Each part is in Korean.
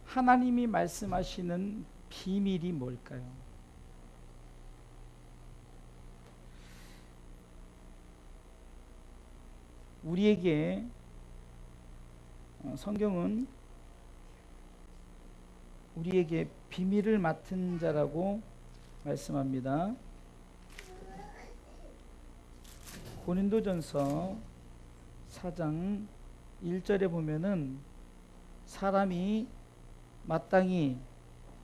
하나님이 말씀하시는 비밀이 뭘까요? 우리에게 성경은 우리에게 비밀을 맡은 자라고 말씀합니다. 고린도전서 4장 1절에 보면은 사람이 마땅히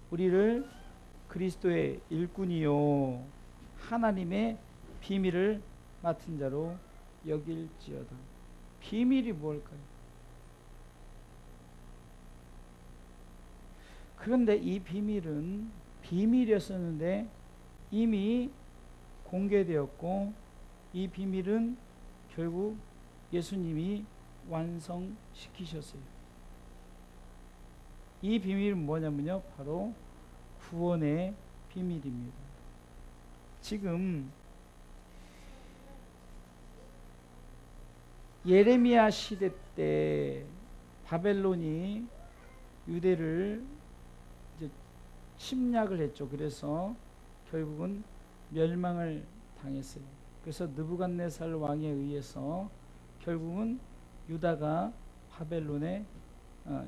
우리를 그리스도의 일꾼이요 하나님의 비밀을 맡은 자로 여길지어다. 비밀이 뭘까요? 그런데 이 비밀은 비밀이었었는데 이미 공개되었고, 이 비밀은 결국 예수님이 완성시키셨어요. 이 비밀은 뭐냐면요, 바로 구원의 비밀입니다. 지금 예레미야 시대 때 바벨론이 유대를 이제 침략을 했죠. 그래서 결국은 멸망을 당했어요. 그래서 느부갓네살 왕에 의해서 결국은 유다가 바벨론의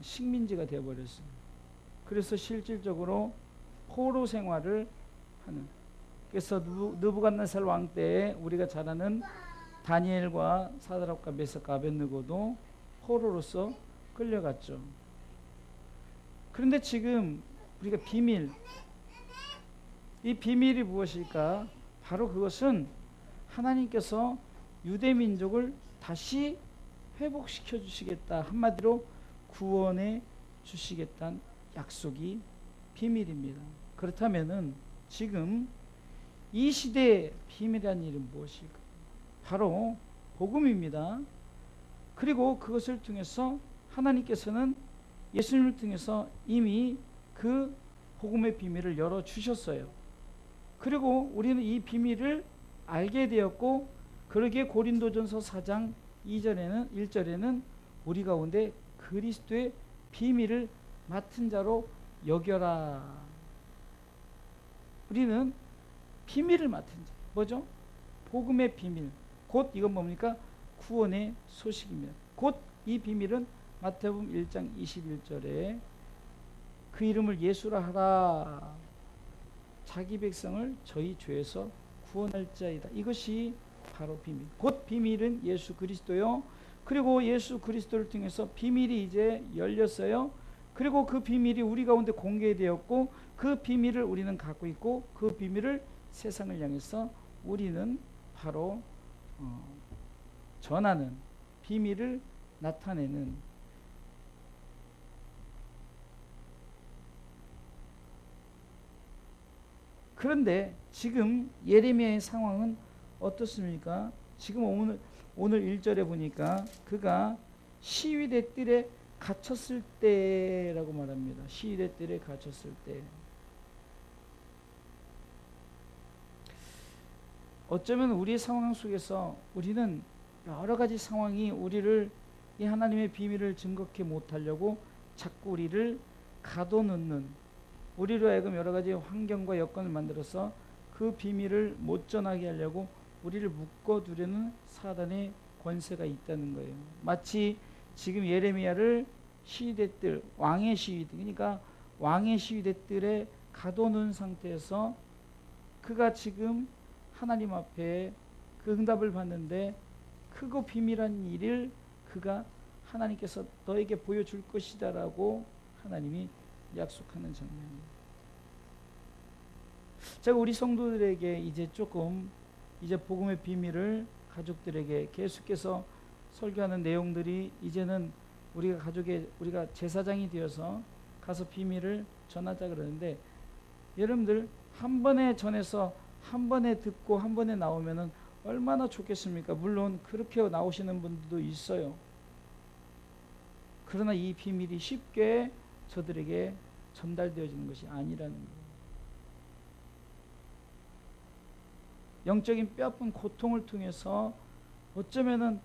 식민지가 되어버렸어요. 그래서 실질적으로 포로 생활을 하는, 그래서 느부갓네살 왕 때에 우리가 잘 아는 다니엘과 사드락과 메삭과 아벳느고도 포로로서 끌려갔죠. 그런데 지금 우리가 비밀, 이 비밀이 무엇일까? 바로 그것은 하나님께서 유대 민족을 다시 회복시켜 주시겠다, 한마디로 구원해 주시겠다는 약속이 비밀입니다. 그렇다면은 지금 이 시대의 비밀이라는 일은 무엇일까? 바로 복음입니다. 그리고 그것을 통해서 하나님께서는 예수님을 통해서 이미 그 복음의 비밀을 열어주셨어요. 그리고 우리는 이 비밀을 알게 되었고, 그러기에 고린도전서 4장 1절에는 우리 가운데 그리스도의 비밀을 맡은 자로 여겨라. 우리는 비밀을 맡은 자, 뭐죠? 복음의 비밀, 곧 이건 뭡니까? 구원의 소식입니다. 곧 이 비밀은 마태복음 1장 21절에 그 이름을 예수라 하라, 자기 백성을 저희 죄에서 구원할 자이다. 이것이 바로 비밀, 곧 비밀은 예수 그리스도요. 그리고 예수 그리스도를 통해서 비밀이 이제 열렸어요. 그리고 그 비밀이 우리 가운데 공개되었고, 그 비밀을 우리는 갖고 있고, 그 비밀을 세상을 향해서 우리는 바로 전하는, 비밀을 나타내는, 그런데 지금 예레미야의 상황은 어떻습니까? 지금 오늘 1절에 보니까 그가 시위대 뜰에 갇혔을 때라고 말합니다. 시위대 뜰에 갇혔을 때. 어쩌면 우리의 상황 속에서 우리는 여러 가지 상황이 우리를 이 하나님의 비밀을 증거케 못하려고 자꾸 우리를 가둬놓는, 우리로 하여금 여러 가지 환경과 여건을 만들어서 그 비밀을 못 전하게 하려고 우리를 묶어두려는 사단의 권세가 있다는 거예요. 마치 지금 예레미야를 시위대들, 왕의 시위대, 그러니까 왕의 시위대들에 가둬놓은 상태에서 그가 지금 하나님 앞에 그 응답을 받는데, 크고 비밀한 일을 그가 하나님께서 너에게 보여줄 것이다 라고 하나님이 약속하는 장면입니다. 제가 우리 성도들에게 이제 조금 복음의 비밀을 가족들에게 계속해서 설교하는 내용들이, 이제는 우리가 제사장이 되어서 가서 비밀을 전하자 그러는데, 여러분들 한 번에 전해서 한 번에 듣고 한 번에 나오면은 얼마나 좋겠습니까? 물론 그렇게 나오시는 분들도 있어요. 그러나 이 비밀이 쉽게 저들에게 전달되어지는 것이 아니라는 거예요. 영적인 뼈아픈 고통을 통해서 어쩌면은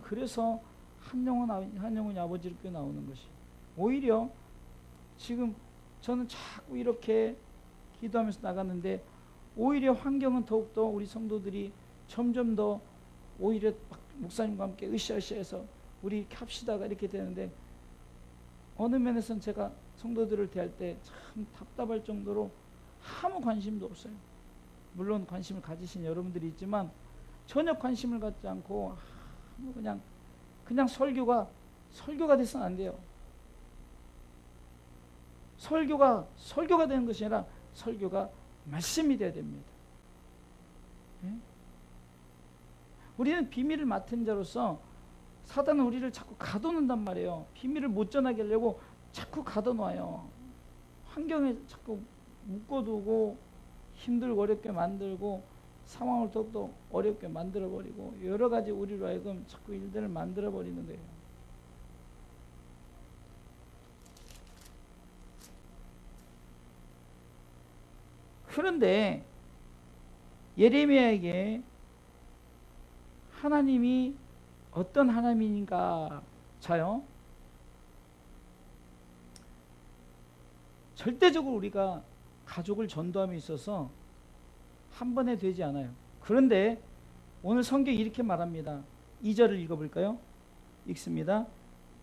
그래서 한 영혼이 아버지를 꽤 나오는 것이, 오히려 지금 저는 자꾸 이렇게 기도하면서 나갔는데 오히려 환경은 더욱더 우리 성도들이 점점 더 오히려 목사님과 함께 으쌰으쌰해서 우리 이렇게 합시다가 이렇게 되는데, 어느 면에서는 제가 성도들을 대할 때 참 답답할 정도로 아무 관심도 없어요. 물론 관심을 가지신 여러분들이 있지만 전혀 관심을 갖지 않고 그냥 설교가 돼서는 안 돼요. 설교가 되는 것이 아니라 설교가 말씀이 되어야 됩니다. 네? 우리는 비밀을 맡은 자로서 사단은 우리를 자꾸 가둬놓는단 말이에요. 비밀을 못 전하게 하려고 자꾸 가둬놔요. 환경에 자꾸 묶어두고 힘들고 어렵게 만들고 상황을 더욱더 어렵게 만들어버리고 여러 가지 우리로 하여금 자꾸 일들을 만들어버리는 거예요. 그런데 예레미야에게 하나님이 어떤 하나님인가? 자요, 절대적으로 우리가 가족을 전도함에 있어서 한 번에 되지 않아요. 그런데 오늘 성경이 이렇게 말합니다. 2절을 읽어볼까요? 읽습니다.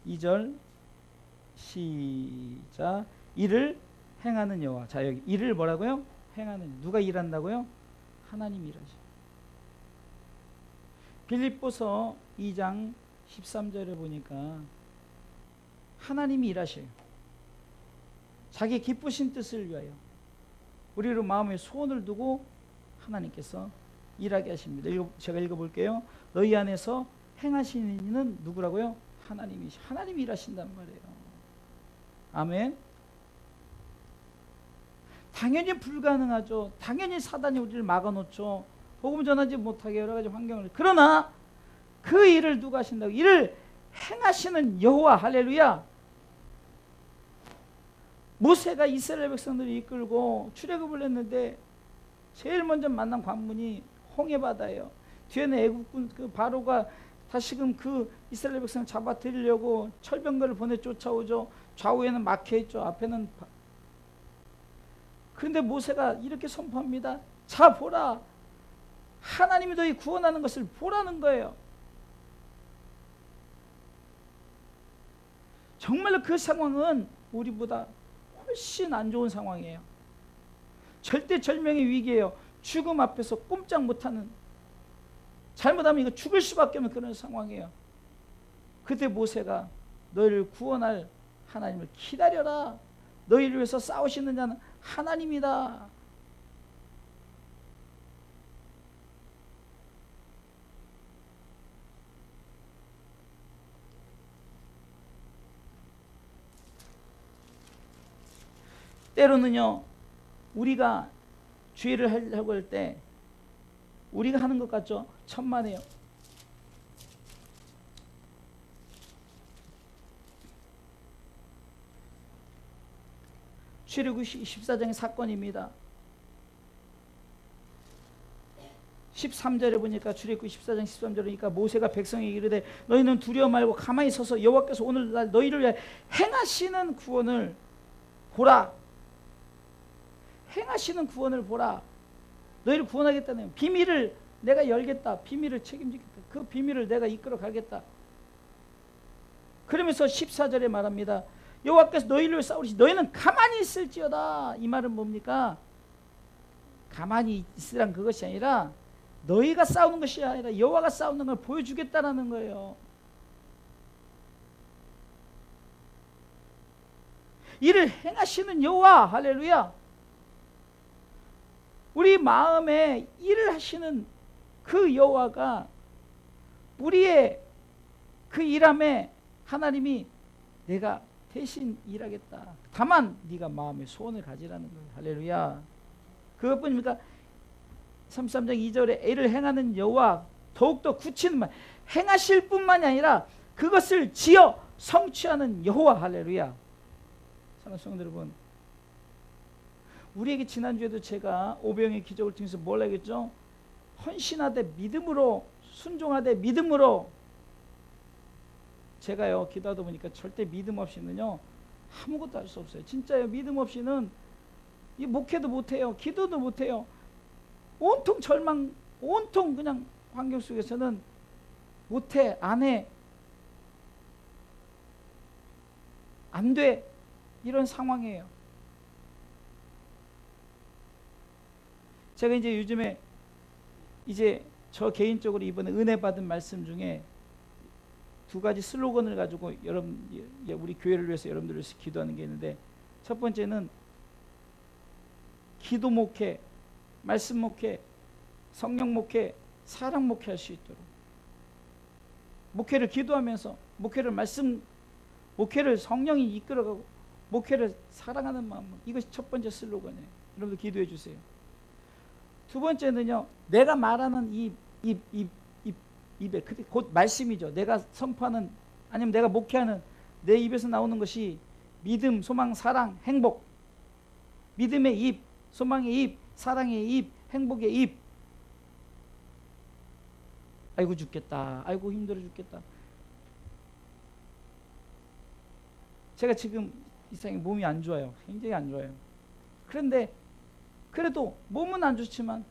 2절 시작. 일을 행하는 여호와. 자, 여기 일을 뭐라고요? 행하는. 누가 일한다고요? 하나님이 일하죠. 빌립보서 2장 13절에 보니까 하나님이 일하셔요. 자기 기쁘신 뜻을 위하여 우리로 마음에 소원을 두고 하나님께서 일하게 하십니다. 제가 읽어볼게요. 너희 안에서 행하시는 이는 누구라고요? 하나님이 일하신단 말이에요. 아멘. 당연히 불가능하죠. 당연히 사단이 우리를 막아놓죠. 복음 전하지 못하게 여러 가지 환경을. 그러나 그 일을 누가 하신다고? 일을 행하시는 여호와. 할렐루야. 모세가 이스라엘 백성들을 이끌고 출애굽을 했는데 제일 먼저 만난 관문이 홍해바다예요. 뒤에는 애국군 그 바로가 다시금 그 이스라엘 백성을 잡아들이려고 철병거를 보내 쫓아오죠. 좌우에는 막혀있죠. 앞에는 그런데 모세가 이렇게 선포합니다. 자, 보라. 하나님이 너희 구원하는 것을 보라는 거예요. 정말로 그 상황은 우리보다 훨씬 안 좋은 상황이에요. 절대절명의 위기예요. 죽음 앞에서 꼼짝 못하는, 잘못하면 이거 죽을 수밖에 없는 그런 상황이에요. 그때 모세가 너희를 구원할 하나님을 기다려라. 너희를 위해서 싸우시는 자는 하나님이다. 때로는요, 우리가 죄를 하려고 할 때 우리가 하는 것 같죠? 천만에요. 출애굽 14장의 사건입니다. 13절에 보니까 출애굽 14장 13절이니까 모세가 백성에게 이르되 너희는 두려워 말고 가만히 서서 여호와께서 오늘날 너희를 위해 행하시는 구원을 보라. 행하시는 구원을 보라. 너희를 구원하겠다는 비밀을 내가 열겠다. 비밀을 책임지겠다. 그 비밀을 내가 이끌어 가겠다. 그러면서 14절에 말합니다. 여호와께서 너희를 위해 싸우리시 너희는 가만히 있을지어다. 이 말은 뭡니까? 가만히 있으란 그것이 아니라 너희가 싸우는 것이 아니라 여호와가 싸우는 걸 보여주겠다라는 거예요. 이를 행하시는 여호와. 할렐루야. 우리 마음에 일을 하시는 그 여호와가 우리의 그 일함에 하나님이 내가 대신 일하겠다. 다만 네가 마음에 소원을 가지라는 거예요. 할렐루야. 그것뿐입니까? 33장 2절에 일을 행하는 여호와, 더욱더 굳히는 말, 행하실 뿐만이 아니라 그것을 지어 성취하는 여호와. 할렐루야. 사랑하는 성도 여러분, 우리에게 지난주에도 제가 오병의 기적을 통해서 뭘 하겠죠? 헌신하되 믿음으로, 순종하되 믿음으로. 제가요 기도하다 보니까 절대 믿음 없이는요 아무것도 할 수 없어요. 진짜요. 믿음 없이는 이 목회도 못해요. 기도도 못해요. 온통 절망, 온통 그냥 환경 속에서는 못해, 안 해, 안 돼, 이런 상황이에요. 제가 이제 요즘에 이제 저 개인적으로 이번에 은혜 받은 말씀 중에 두 가지 슬로건을 가지고 우리 교회를 위해서 여러분들을 위해서 기도하는 게 있는데, 첫 번째는 기도 목회, 말씀 목회, 성령 목회, 사랑 목회 할 수 있도록, 목회를 기도하면서 목회를 성령이 이끌어가고 목회를 사랑하는 마음, 이것이 첫 번째 슬로건이에요. 여러분들 기도해 주세요. 두 번째는요, 내가 말하는 입에, 곧 말씀이죠. 내가 선포하는, 아니면 내가 목회하는 내 입에서 나오는 것이 믿음, 소망, 사랑, 행복. 믿음의 입, 소망의 입, 사랑의 입, 행복의 입. 아이고 죽겠다, 아이고 힘들어 죽겠다. 제가 지금 이상하게 몸이 안 좋아요. 굉장히 안 좋아요. 그런데 그래도 몸은 안 좋지만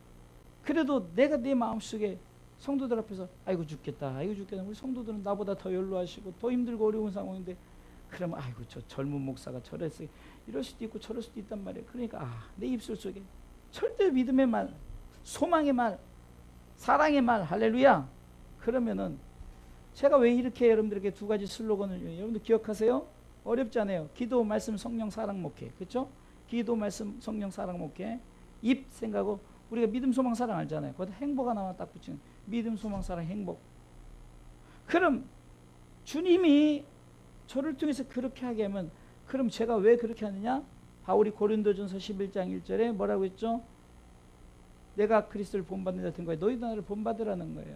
그래도 내가 내 마음속에 성도들 앞에서 아이고 죽겠다, 아이고 죽겠다. 우리 성도들은 나보다 더 연로하시고 더 힘들고 어려운 상황인데, 그러면 아이고 저 젊은 목사가 저랬어요, 이럴 수도 있고 저럴 수도 있단 말이에요. 그러니까 내 입술 속에 절대 믿음의 말, 소망의 말, 사랑의 말, 할렐루야. 그러면은 제가 왜 이렇게 여러분들에게 두 가지 슬로건을, 여러분들 기억하세요? 어렵지 않아요. 기도, 말씀, 성령, 사랑, 목회. 그렇죠? 기도, 말씀, 성령, 사랑, 목회. 입 생각하고, 우리가 믿음, 소망, 사랑 알잖아요. 거기다 행복 하나만 딱 붙이는, 믿음, 소망, 사랑, 행복. 그럼 주님이 저를 통해서 그렇게 하게 하면, 그럼 제가 왜 그렇게 하느냐? 바울이 고린도전서 11장 1절에 뭐라고 했죠? 내가 그리스도를 본받는 자 된 거예요. 너희도 나를 본받으라는 거예요.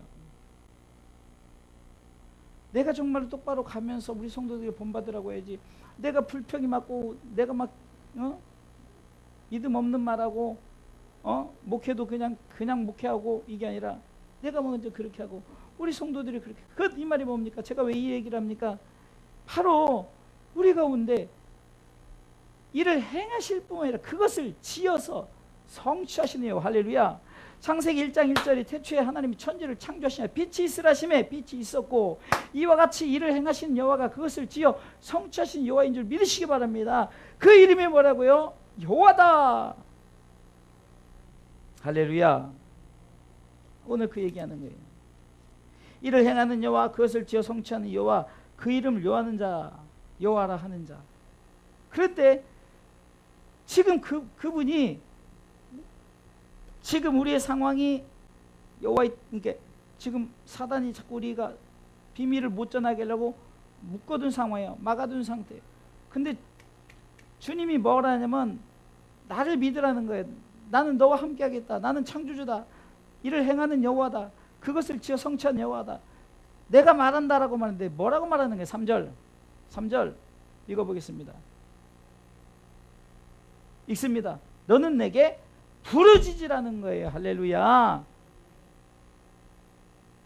내가 정말 똑바로 가면서 우리 성도들이 본받으라고 해야지. 내가 불평이 많고 내가 막 믿음 없는 말하고 목회도 그냥 목회하고, 이게 아니라 내가 먼저 그렇게 하고 우리 성도들이 그렇게, 이 말이 뭡니까? 제가 왜 이 얘기를 합니까? 바로 우리 가운데 이를 행하실 뿐만 아니라 그것을 지어서 성취하시네요. 할렐루야. 창세기 1장 1절에 태초에 하나님이 천지를 창조하시냐, 빛이 있으라 하시매 빛이 있었고, 이와 같이 일을 행하신 여호와가 그것을 지어 성취하신 여호와인 줄 믿으시기 바랍니다. 그 이름이 뭐라고요? 여호와다. 할렐루야. 오늘 그 얘기하는 거예요. 이를 행하는 여호와, 그것을 지어 성취하는 여호와, 그 이름을 여호와는 자, 여호와라 하는 자. 그런데 지금 그분이, 지금 우리의 상황이 그러니까 지금 사단이 자꾸 우리가 비밀을 못 전하게 하려고 묶어둔 상황이에요. 막아둔 상태예요. 근데 주님이 뭐라 하냐면 나를 믿으라는 거예요. 나는 너와 함께 하겠다. 나는 창조주다. 이를 행하는 여호와다. 그것을 지어 성취한 여호와다. 내가 말한다라고 말하는데 뭐라고 말하는 거예요? 3절 읽어보겠습니다. 읽습니다. 너는 내게 부르짖으라는 거예요. 할렐루야.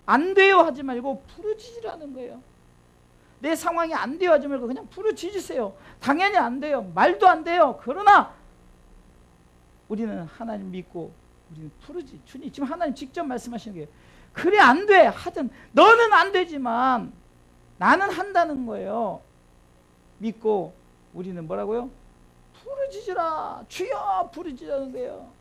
안 돼요 하지 말고 부르짖으라는 거예요. 내 상황이 안 돼요 하지 말고 그냥 부르짖으세요. 당연히 안 돼요. 말도 안 돼요. 그러나 우리는 하나님 믿고 우리는 주님, 지금 하나님 직접 말씀하시는 거예요. 그래 안 돼 하든, 너는 안 되지만 나는 한다는 거예요. 믿고 우리는 뭐라고요? 부르짖으라. 주여 부르짖으라는 거예요.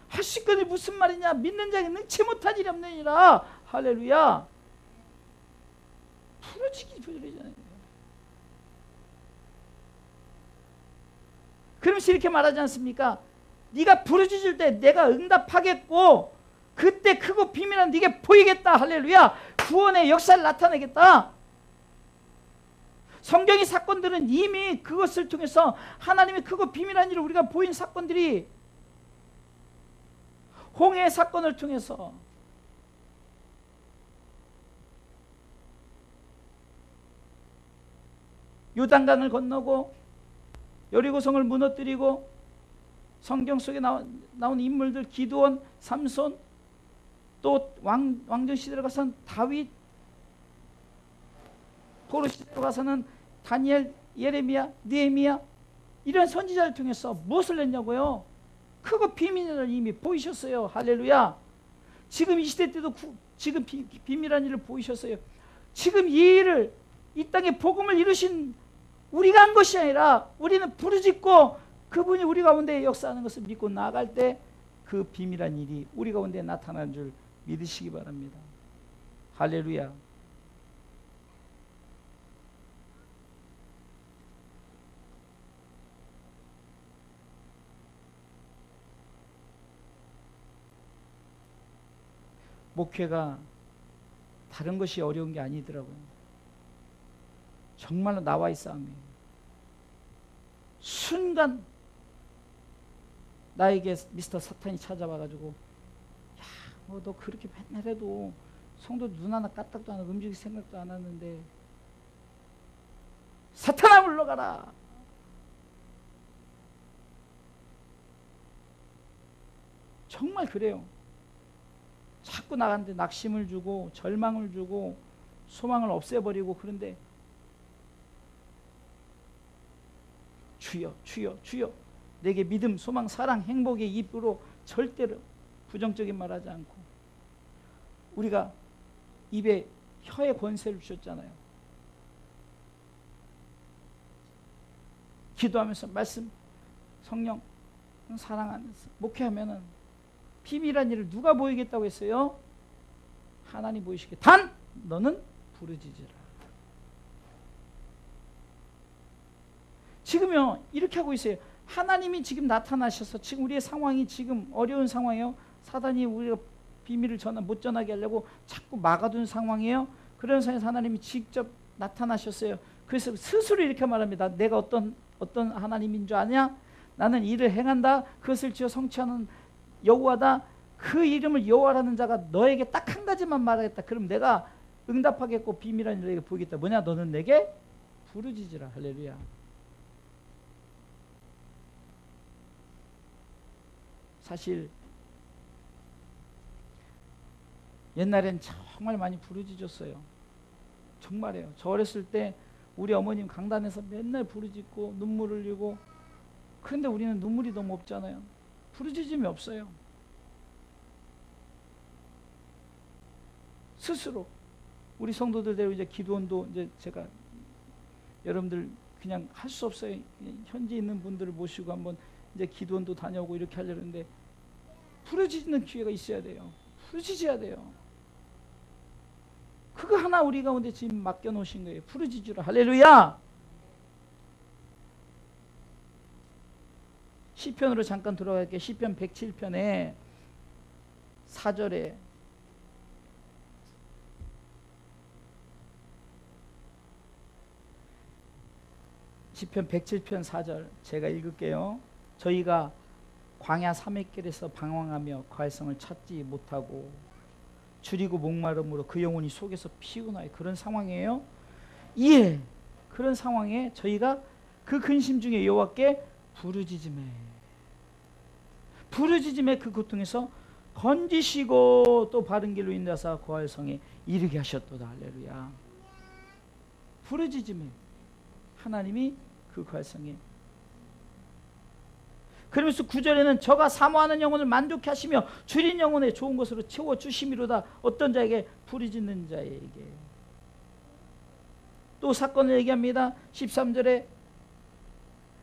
하시거니 무슨 말이냐? 믿는 자에게 능치 못할 일이 없느니라. 할렐루야. 부르짖으라는 거예요. 그러면서 이렇게 말하지 않습니까? 네가 부르짖을 때 내가 응답하겠고, 그때 크고 비밀한 네게 보이겠다. 할렐루야. 구원의 역사를 나타내겠다. 성경의 사건들은 이미 그것을 통해서 하나님의 크고 비밀한 일을 우리가 보인 사건들이, 홍해의 사건을 통해서 요단강을 건너고 여리고성을 무너뜨리고, 성경 속에 나온 인물들, 기드온, 삼손, 또 왕정 시대로 가서는 다윗, 포로 시대로 가서는 다니엘, 예레미야, 느헤미야 이런 선지자를 통해서 무엇을 냈냐고요? 크고 비밀을 이미 보이셨어요. 할렐루야. 지금 이 시대 때도 지금 비밀한 일을 보이셨어요. 지금 이 일을 이 땅에 복음을 이루신 우리가 한 것이 아니라 우리는 부르짖고 그분이 우리 가운데 역사하는 것을 믿고 나아갈 때 그 비밀한 일이 우리 가운데 나타나는 줄 믿으시기 바랍니다. 할렐루야. 목회가 다른 것이 어려운 게 아니더라고요. 정말로 나와의 싸움이에요. 순간 나에게 미스터 사탄이 찾아와가지고 야, 뭐 너 그렇게 맨날 해도 성도 눈 하나 까딱도 안 하고 움직일 생각도 안 하는데 사탄아 물러가라. 정말 그래요. 자꾸 나가는데 낙심을 주고 절망을 주고 소망을 없애버리고 그런데 주여 주여 주여 내게 믿음, 소망, 사랑, 행복의 입으로 절대로 부정적인 말 하지 않고 우리가 입에 혀의 권세를 주셨잖아요. 기도하면서 말씀, 성령, 사랑하면서 목회하면은 비밀한 일을 누가 보이겠다고 했어요? 하나님 보이시게. 단 너는 부르짖으라. 지금요 이렇게 하고 있어요. 하나님이 지금 나타나셔서 지금 우리의 상황이 지금 어려운 상황이에요. 사단이 우리가 비밀을 못 전하게 하려고 자꾸 막아둔 상황이에요. 그런 상황에서 하나님이 직접 나타나셨어요. 그래서 스스로 이렇게 말합니다. 내가 어떤 하나님인 줄 아냐? 나는 일을 행한다. 그것을 지어 성취하는 여호와다. 그 이름을 여호와라는 자가 너에게 딱 한 가지만 말하겠다. 그럼 내가 응답하겠고 비밀한 일을 너에게 보이겠다. 뭐냐? 너는 내게 부르짖으라. 할렐루야. 사실 옛날엔 정말 많이 부르짖었어요. 정말이에요. 저 어렸을 때 우리 어머님 강단에서 맨날 부르짖고 눈물 흘리고, 그런데 우리는 눈물이 너무 없잖아요. 부르짖음이 없어요. 스스로 우리 성도들대로 이제 기도원도 이제 제가 여러분들 그냥 할 수 없어요. 현지 있는 분들을 모시고 한번 이제 기도원도 다녀오고 이렇게 하려는데 부르짖는 기회가 있어야 돼요. 부르짖어야 돼요. 그거 하나 우리 가운데 지금 맡겨놓으신 거예요. 부르짖으라. 할렐루야. 시편으로 잠깐 돌아갈게요. 시편 107편에 4절에 시편 107편 4절 제가 읽을게요. 저희가 광야 사맥길에서 방황하며 과일성을 찾지 못하고 줄이고 목마름으로 그 영혼이 속에서 피곤하여 그런 상황이에요. 예, 그런 상황에 저희가 그 근심 중에 여호와께 부르짖음에 그 고통에서 건지시고 또 바른 길로 인도하사 고할성에 이르게 하셨도다. 할렐루야. 부르짖음에 하나님이 그 고할성에. 그러면서 9절에는 저가 사모하는 영혼을 만족케 하시며 줄인 영혼의 좋은 것으로 채워주심이로다. 어떤 자에게? 부르짖는 자에게. 또 사건을 얘기합니다. 13절에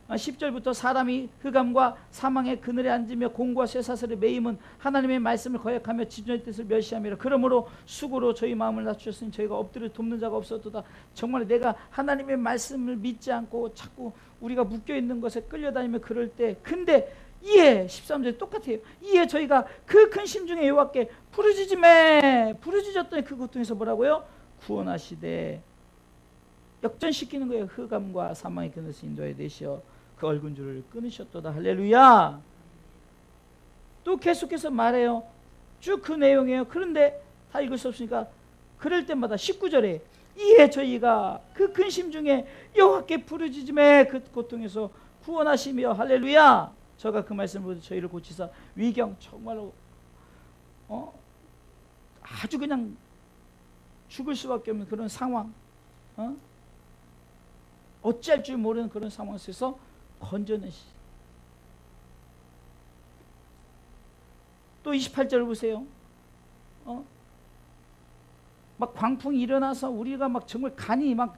10절부터 사람이 흑암과 사망의 그늘에 앉으며 공과 쇠사슬에 매임은 하나님의 말씀을 거역하며 지존의 뜻을 멸시함이라. 그러므로 수고로 저희 마음을 낮추셨으니 저희가 엎드려 돕는 자가 없었도다. 정말 내가 하나님의 말씀을 믿지 않고 자꾸 우리가 묶여있는 것에 끌려다니며 그럴 때, 근데 이에 13절에 똑같아요. 이에 저희가 그 근심 중에 여호와께 부르짖었더니 그 고통에서 뭐라고요? 구원하시되 역전시키는 거예요. 흑암과 사망의 그늘에서 인도하여 내시어 그 얼굴 줄을 끊으셨도다. 할렐루야. 또 계속해서 말해요. 쭉 그 내용이에요. 그런데 다 읽을 수 없으니까 그럴 때마다 19절에 이에 저희가 그 근심 중에 여호와께 부르짖음에 그 고통에서 구원하시며. 할렐루야. 저가 그 말씀을 보고 저희를 고치사 위경 정말로 아주 그냥 죽을 수밖에 없는 그런 상황, 어찌할 줄 모르는 그런 상황 속에서 건져내시. 또 28절 보세요. 막 광풍이 일어나서 우리가 막 정말 간이 막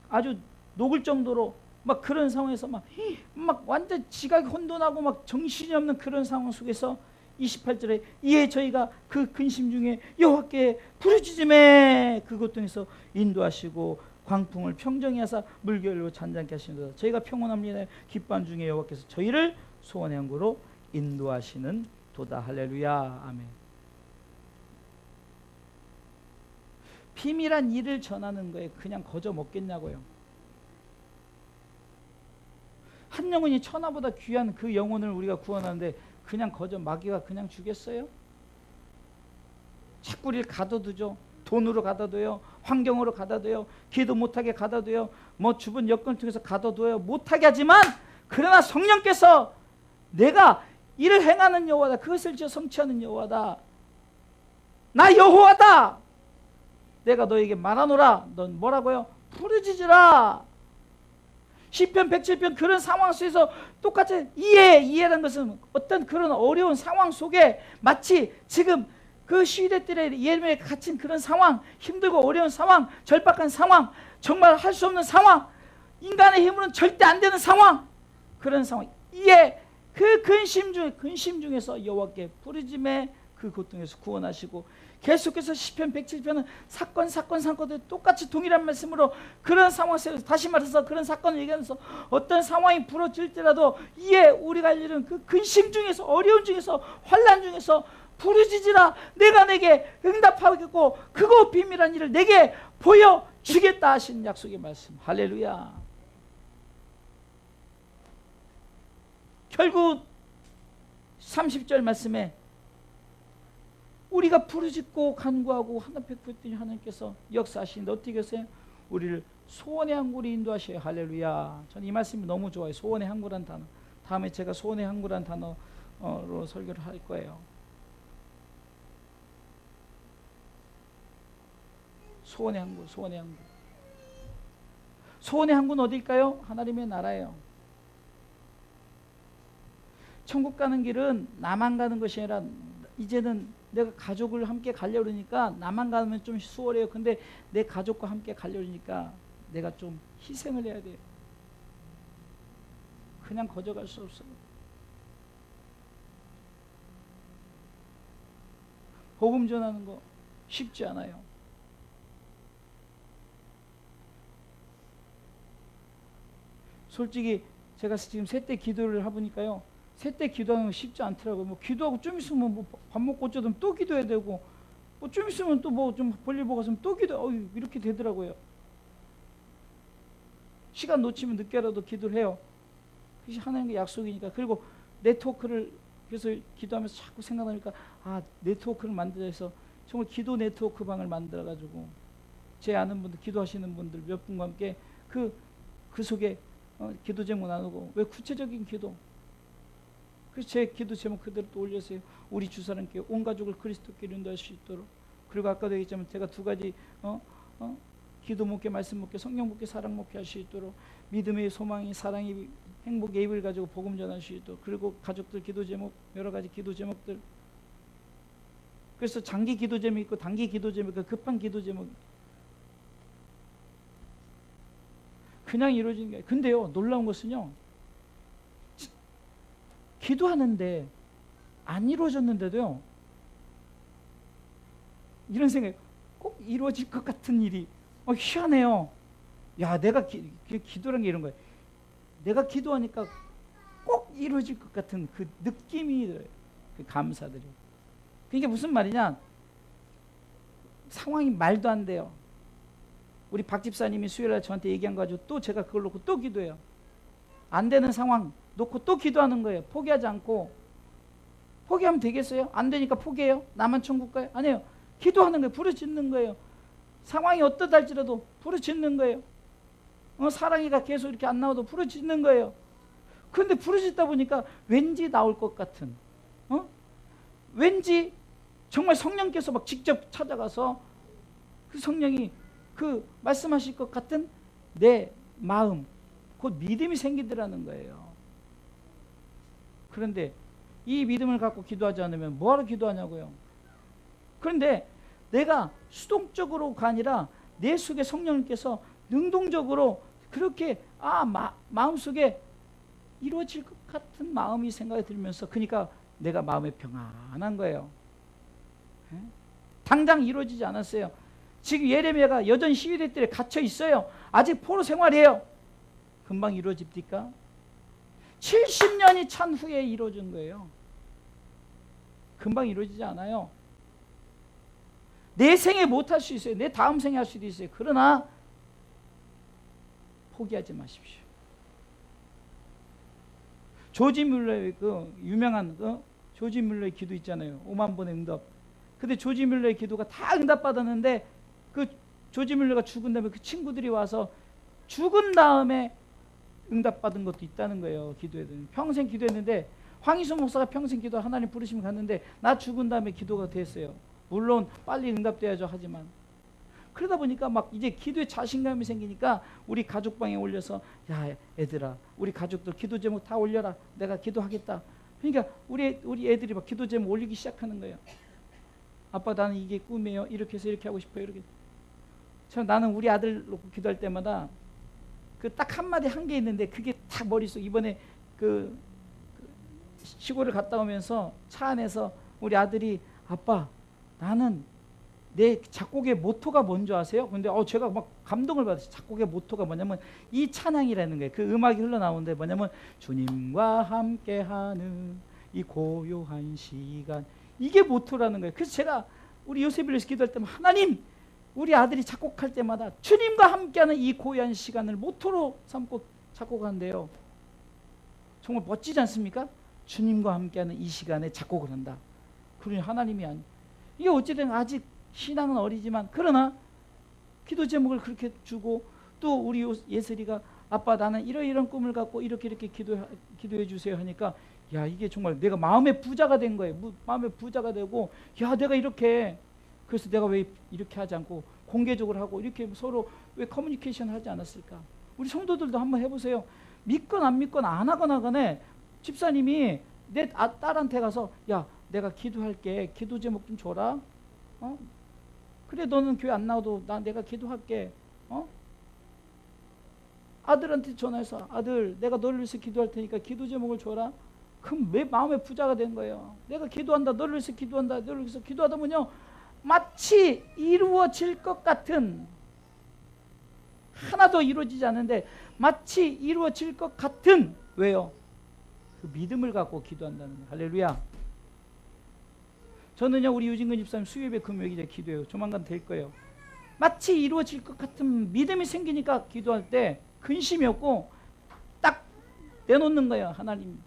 아주 녹을 정도로 막 그런 상황에서 막 완전 지각이 혼돈하고 막 정신이 없는 그런 상황 속에서 28절에 이에 저희가 그 근심 중에 여호와께 부르짖음에 그곳 등에서 인도하시고 광풍을 평정히 하사 물결로 잔잔케 하시는도다. 저희가 평온합니다. 기뻐한 중에 여호와께서 저희를 소원의 항구로 인도하시는 도다. 할렐루야. 아멘. 비밀한 일을 전하는 거에 그냥 거저 먹겠냐고요. 한 영혼이 천하보다 귀한 그 영혼을 우리가 구원하는데 그냥 거저 마귀가 그냥 주겠어요? 자꾸 우리를 가둬두죠. 돈으로 가둬둬요. 환경으로 가둬둬요. 기도 못하게 가둬둬요. 뭐 주변 여건을 통해서 가둬둬요. 못하게 하지만 그러나 성령께서 내가 이를 행하는 여호와다. 그것을 지어 성취하는 여호와다. 나 여호와다. 내가 너에게 말하노라. 넌 뭐라고요? 부르짖으라. 시편 107편 그런 상황 속에서 똑같이 이해라는 것은 어떤 그런 어려운 상황 속에 마치 지금 그 시대 때의 예레미야에 갇힌 그런 상황, 힘들고 어려운 상황, 절박한 상황, 정말 할 수 없는 상황, 인간의 힘으로는 절대 안 되는 상황, 그런 상황, 그 근심 중에서 여호와께 부르짖음에 그 고통에서 구원하시고, 계속해서 시편 107편은 사건들 똑같이 동일한 말씀으로 그런 상황 속에서, 다시 말해서 그런 사건을 얘기하면서 어떤 상황이 벌어질지라도 우리가 할 일은 그 근심 중에서, 어려운 중에서, 환난 중에서 부르짖으라. 내가 내게 응답하겠고 그거 비밀한 일을 내게 보여주겠다 하신 약속의 말씀. 할렐루야. 결국 30절 말씀에 우리가 부르짖고 간구하고 하나 베풀었더니 하나님께서 역사하시는데 어떻게 하세요? 우리를 소원의 항구로 인도하셔요. 할렐루야. 저는 이 말씀이 너무 좋아요. 소원의 항구란 단어. 다음에 제가 소원의 항구란 단어로 설교를 할 거예요. 소원의 항구, 소원의 항구. 소원의 항구는 어딜까요? 하나님의 나라예요. 천국 가는 길은 나만 가는 것이 아니라 이제는 내가 가족을 함께 가려고 그러니까 나만 가면 좀 수월해요. 근데 내 가족과 함께 가려고 그러니까 내가 좀 희생을 해야 돼요. 그냥 거저갈 수 없어요. 복음 전하는 거 쉽지 않아요. 솔직히 제가 지금 셋대 기도를 해보니까요, 셋대 기도하는 거 쉽지 않더라고요. 뭐 기도하고 좀 있으면 뭐 밥 먹고 어쩌든 또 기도해야 되고, 뭐 좀 있으면 또 뭐 좀 볼일 보고 있으면 또 기도, 이렇게 되더라고요. 시간 놓치면 늦게라도 기도를 해요. 그것이 하나님의 약속이니까. 그리고 네트워크를, 그래서 기도하면서 자꾸 생각하니까 네트워크를 만들어서 해서 정말 기도 네트워크 방을 만들어가지고 제 아는 분들, 기도하시는 분들 몇 분과 함께 그 속에 기도 제목 나누고, 왜 구체적인 기도. 그래서 제 기도 제목 그대로 또 올렸어요. 우리 주사람께 온 가족을 그리스도께 인도할 수 있도록. 그리고 아까도 얘기했지만 제가 두 가지 기도 목회, 말씀 목회, 성령 목회, 사랑 목회 할 수 있도록, 믿음의 소망이, 사랑이, 행복의 입을 가지고 복음 전할 수 있도록. 그리고 가족들 기도 제목, 여러 가지 기도 제목들. 그래서 장기 기도 제목 있고 단기 기도 제목 있고 급한 기도 제목. 그냥 이루어지는 게 아니에요. 근데요, 놀라운 것은요, 기도하는데 안 이루어졌는데도요, 이런 생각이 꼭 이루어질 것 같은 일이 희한해요. 야, 내가 기도란 게 이런 거예요. 내가 기도하니까 꼭 이루어질 것 같은 그 느낌이 들어요. 그 감사들이. 그게 무슨 말이냐, 상황이 말도 안 돼요. 우리 박 집사님이 수요일날 저한테 얘기한 거 가지고 또 제가 그걸 놓고 또 기도해요. 안 되는 상황 놓고 또 기도하는 거예요. 포기하지 않고. 포기하면 되겠어요? 안 되니까 포기해요? 나만 천국 가요? 아니에요. 기도하는 거예요. 부르짖는 거예요. 상황이 어떠다 할지라도 부르짖는 거예요. 사랑이가 계속 이렇게 안 나와도 부르짖는 거예요. 그런데 부르짖다 보니까 왠지 나올 것 같은, 왠지 정말 성령께서 막 직접 찾아가서 그 성령이 그 말씀하실 것 같은 내 마음, 곧 믿음이 생기더라는 거예요. 그런데 이 믿음을 갖고 기도하지 않으면 뭐하러 기도하냐고요. 그런데 내가 수동적으로가 아니라 내 속에 성령님께서 능동적으로 그렇게 마음속에 이루어질 것 같은 마음이 생각이 들면서, 그러니까 내가 마음에 평안한 거예요. 당장 이루어지지 않았어요. 지금 예레미야가 여전히 시위대들에 갇혀 있어요. 아직 포로 생활이에요. 금방 이루어집니까? 70년이 찬 후에 이루어진 거예요. 금방 이루어지지 않아요. 내 생에 못 할 수 있어요. 내 다음 생에 할 수도 있어요. 그러나 포기하지 마십시오. 조지 뮬러의 그 유명한 조지 뮬러의 기도 있잖아요. 5만 번의 응답. 근데 조지 뮬러의 기도가 다 응답받았는데 그 조지 뮬러가 죽은 다음에 그 친구들이 와서 죽은 다음에 응답받은 것도 있다는 거예요. 기도에는 평생 기도했는데, 황희수 목사가 평생 기도 하나님 부르시면 갔는데 나 죽은 다음에 기도가 됐어요. 물론 빨리 응답돼야죠. 하지만 그러다 보니까 막 이제 기도에 자신감이 생기니까 우리 가족방에 올려서, 야 애들아, 우리 가족들 기도 제목 다 올려라. 내가 기도하겠다. 그러니까 우리 애들이 막 기도 제목 올리기 시작하는 거예요. 아빠 나는 이게 꿈이에요. 이렇게 해서 이렇게 하고 싶어요. 이렇게. 참 나는 우리 아들 놓고 기도할 때마다 그 딱 한마디 한 게 있는데 그게 딱 머릿속, 이번에 그 시골을 갔다 오면서 차 안에서 우리 아들이, 아빠 나는 내 작곡의 모토가 뭔지 아세요? 근데 제가 막 감동을 받았어요. 작곡의 모토가 뭐냐면 이 찬양이라는 거예요. 그 음악이 흘러나오는데 뭐냐면 주님과 함께하는 이 고요한 시간, 이게 모토라는 거예요. 그래서 제가 우리 요셉을 위해서 기도할 때만, 하나님 우리 아들이 작곡할 때마다 주님과 함께하는 이 고요한 시간을 모토로 삼고 작곡한대요. 정말 멋지지 않습니까? 주님과 함께하는 이 시간에 작곡을 한다. 그러니 하나님이 이게 어찌된 아직 신앙은 어리지만, 그러나 기도 제목을 그렇게 주고, 또 우리 예슬이가 아빠 나는 이런 꿈을 갖고 이렇게 기도해 주세요 하니까, 야 이게 정말 내가 마음의 부자가 된 거예요. 마음의 부자가 되고, 야 내가 이렇게, 그래서 내가 왜 이렇게 하지 않고 공개적으로 하고 이렇게 서로 왜 커뮤니케이션 하지 않았을까? 우리 성도들도 한번 해보세요. 믿건 안 믿건 안 하거나 간에 집사님이 내 딸한테 가서, 야 내가 기도할게. 기도 제목 좀 줘라. 그래 너는 교회 안 나와도 내가 기도할게. 아들한테 전화해서, 아들 내가 너를 위해서 기도할 테니까 기도 제목을 줘라. 그럼 왜 마음의 부자가 된 거예요? 내가 기도한다. 너를 위해서 기도한다. 너를 위해서 기도하다 보면요, 마치 이루어질 것 같은, 하나도 이루어지지 않는데 마치 이루어질 것 같은, 왜요? 그 믿음을 갖고 기도한다는 거예요. 할렐루야. 저는요 우리 유진근 집사님 수요예배 금요일 이제 기도해요. 조만간 될 거예요. 마치 이루어질 것 같은 믿음이 생기니까 기도할 때 근심이 없고 딱 내놓는 거예요. 하나님,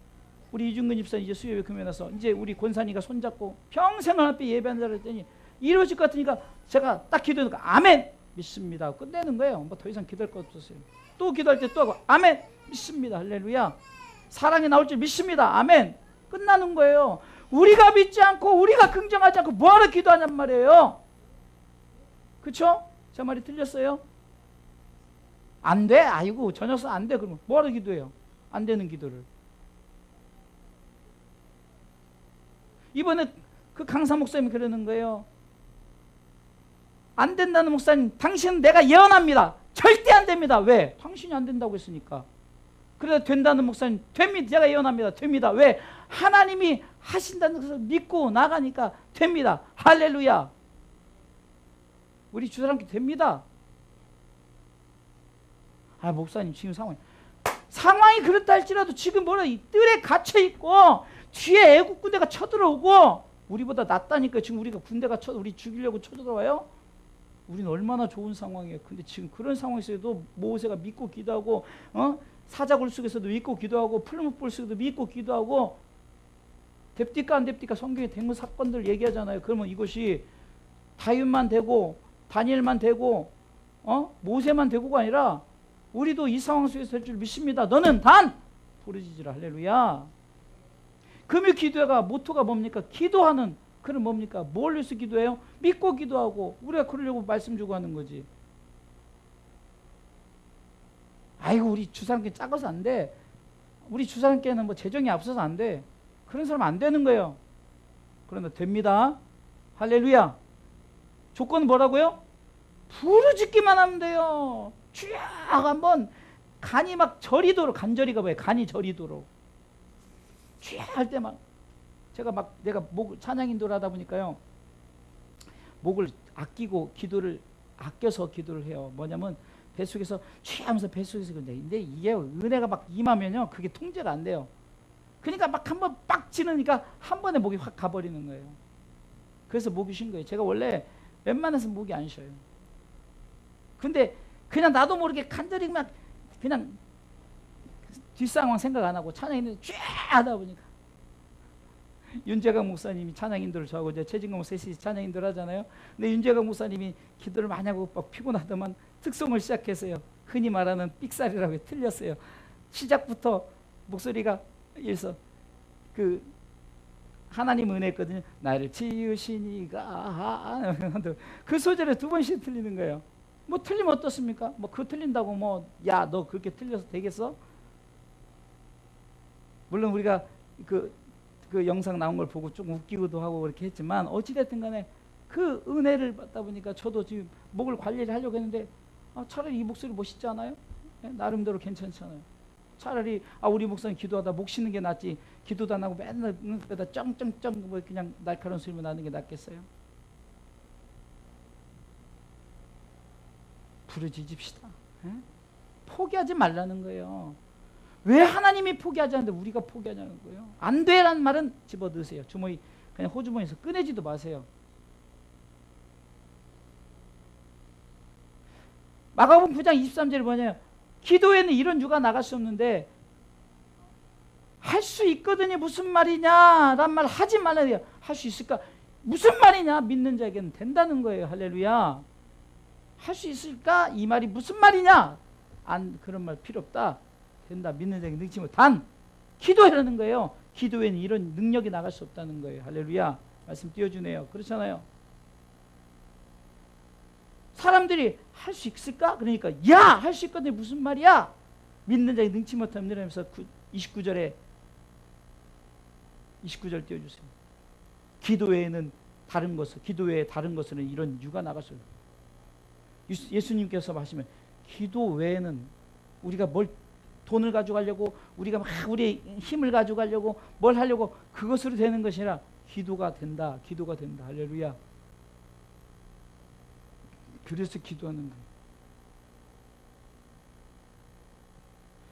우리 유진근 집사님 이제 수요예배 금요일 나서 이제 우리 권산이가 손잡고 평생을 앞에 예배한다 그랬더니 이루어질 것 같으니까 제가 딱 기도하니까 아멘 믿습니다 끝내는 거예요. 뭐 더 이상 기도할 거 없었어요. 또 기도할 때 또 하고 아멘 믿습니다. 할렐루야. 사랑이 나올 줄 믿습니다. 아멘. 끝나는 거예요. 우리가 믿지 않고 우리가 긍정하지 않고 뭐하러 기도하냔 말이에요. 그쵸? 제 말이 틀렸어요? 안 돼? 아이고 저 녀석 안 돼. 그러면 뭐하러 기도해요? 안 되는 기도를. 이번에 그 강사 목사님이 그러는 거예요. 안 된다는 목사님, 당신은 내가 예언합니다. 절대 안 됩니다. 왜? 당신이 안 된다고 했으니까. 그래서 된다는 목사님, 됩니다. 제가 예언합니다. 됩니다. 왜? 하나님이 하신다는 것을 믿고 나가니까 됩니다. 할렐루야. 우리 주사람께 됩니다. 아 목사님 지금 상황이 그렇다 할지라도 지금 뭐라 이 뜰에 갇혀있고 뒤에 애국 군대가 쳐들어오고, 우리보다 낫다니까. 지금 우리가 군대가 우리 죽이려고 쳐들어와요? 우리는 얼마나 좋은 상황이에요. 근데 지금 그런 상황에서도 모세가 믿고 기도하고, 사자굴 속에서도 믿고 기도하고, 풀무불 속에서도 믿고 기도하고, 됩니까 안 됩니까? 성경에 된 사건들 얘기하잖아요. 그러면 이것이 다윗만 되고 다니엘만 되고 모세만 되고가 아니라 우리도 이 상황 속에서 될 줄 믿습니다. 너는 단 부르짖으라. 할렐루야. 금요 기도가 모토가 뭡니까? 기도하는, 그럼 뭡니까? 뭘 위해서 기도해요? 믿고 기도하고, 우리가 그러려고 말씀 주고 하는 거지. 아이고 우리 주사람께 작아서 안 돼. 우리 주사람께는 뭐 재정이 앞서서 안 돼. 그런 사람 안 되는 거예요. 그러나 됩니다. 할렐루야. 조건은 뭐라고요? 부르짖기만 하면 돼요. 쭉 한번 간이 막 저리도록, 간절히가 뭐예요? 간이 저리도록. 쭉 할 때 막 제가 막 내가 목 찬양 인도를 하다 보니까요. 목을 아끼고 기도를 아껴서 기도를 해요. 뭐냐면 뱃속에서 취하면서 뱃속에서 근데 이게 은혜가 막 임하면요. 그게 통제가 안 돼요. 그러니까 막 한번 빡 치르니까 한 번에 목이 확 가버리는 거예요. 그래서 목이 쉰 거예요. 제가 원래 웬만해서 목이 안 쉬어요. 근데 그냥 나도 모르게 간절히 막 그냥 뒷상황 생각 안 하고 찬양 인도를 쫙 하다 보니까 윤재강 목사님이 찬양 인도를 저하고 이제 최진경 목사 셋이 찬양 인도를 하잖아요. 근데 윤재강 목사님이 기도를 많이 하고 막 피곤하더만 특송을 시작했어요. 흔히 말하는 삑살이라고 틀렸어요. 시작부터 목소리가 이래서 그 하나님 은혜거든요. 나를 지으시니가 그 소절에 두 번씩 틀리는 거예요. 뭐 틀리면 어떻습니까? 뭐 그거 틀린다고 뭐 야 너 그렇게 틀려서 되겠어? 물론 우리가 그 영상 나온 걸 보고 좀 웃기기도 하고 그렇게 했지만 어찌됐든 간에 그 은혜를 받다 보니까 저도 지금 목을 관리를 하려고 했는데 차라리 이 목소리 멋있지 않아요? 네? 나름대로 괜찮잖아요. 차라리 우리 목사님 기도하다 목 쉬는 게 낫지 기도도 안 하고 맨날 그다 쩡쩡쩡 뭐 그냥 날카로운 소리만 나는 게 낫겠어요? 부르짖읍시다. 네? 포기하지 말라는 거예요. 왜 하나님이 포기하지 않는데 우리가 포기하냐는 거예요. 안 돼라는 말은 집어넣으세요. 주머니 그냥 호주머니에서 꺼내지도 마세요. 마가복음 9장 23절에 뭐냐면 기도에는 이런 유가 나갈 수 없는데 할 수 있거든요. 무슨 말이냐 란 말 하지 말아야 돼요. 할 수 있을까? 무슨 말이냐? 믿는 자에게는 된다는 거예요. 할렐루야. 할 수 있을까? 이 말이 무슨 말이냐? 그런 말 필요 없다. 된다. 믿는 자에게 능치 못. 단 기도하라는 거예요. 기도에는 이런 능력이 나갈 수 없다는 거예요. 할렐루야. 말씀 띄워주네요. 그렇잖아요. 사람들이 할 수 있을까? 그러니까 야! 할 수 있거든. 무슨 말이야? 믿는 자에게 능치 못하면 이러면서 29절 띄워주세요. 기도 외에는 다른 것을, 기도 외에 다른 것은 이런 유가 나갈 수 없어요. 예수님께서 하시면 기도 외에는 우리가 뭘 돈을 가져가려고 우리가 막 우리의 힘을 가져가려고 뭘 하려고 그것으로 되는 것이 아니라 기도가 된다. 기도가 된다. 할렐루야. 그래서 기도하는 거예요.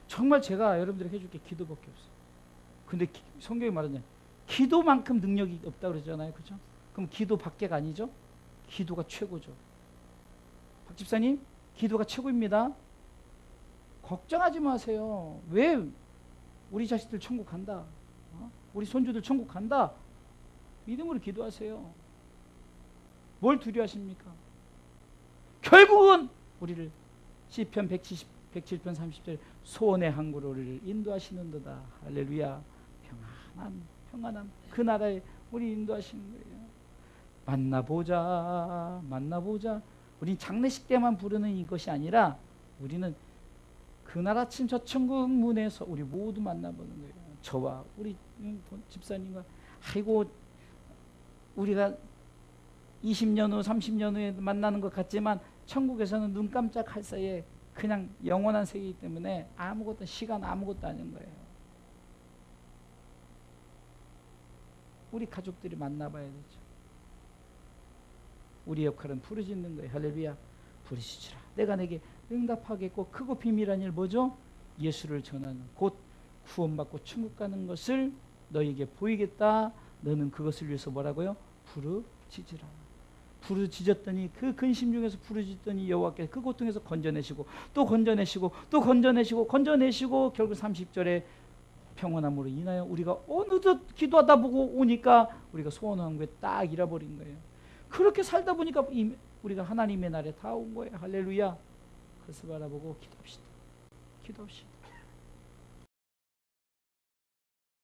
정말 제가 여러분들에게 해줄 게 기도밖에 없어요. 근데 성경이 말하냐 기도만큼 능력이 없다고 그러잖아요. 그렇죠? 그럼 기도 밖에가 아니죠? 기도가 최고죠. 박 집사님 기도가 최고입니다. 걱정하지 마세요. 왜 우리 자식들 천국 간다. 우리 손주들 천국 간다. 믿음으로 기도하세요. 뭘 두려워하십니까? 결국은 우리를 시편 107편 30절 소원의 항구로 우리를 인도하시는도다. 할렐루야. 평안함 그 나라에 우리 인도하시는 거예요. 만나보자. 우린 장례식 때만 부르는 이것이 아니라 우리는 그날 아침 저 천국 문에서 우리 모두 만나보는 거예요. 저와 우리 집사님과 아이고 우리가 20년 후 30년 후에 만나는 것 같지만 천국에서는 눈 깜짝할 사이에 그냥 영원한 세계이기 때문에 아무것도 시간 아무것도 아닌 거예요. 우리 가족들이 만나봐야 되죠. 우리 역할은 부르짖는 거예요. 할렐루야. 부르짖으라. 내가 내게 응답하겠고 크고 비밀한 일 뭐죠? 예수를 전하는 곧 구원받고 천국 가는 것을 너에게 보이겠다. 너는 그것을 위해서 뭐라고요? 부르짖으라. 부르짖었더니 그 근심 중에서 부르짖더니 여호와께서 그 고통에서 건져내시고 또 건져내시고 또 건져내시고 결국 30절에 평온함으로 인하여 우리가 어느덧 기도하다 보고 오니까 우리가 소원한 거에 딱 잃어버린 거예요. 그렇게 살다 보니까 우리가 하나님의 날에 다 온 거예요. 할렐루야. 그것을 바라보고 기도합시다.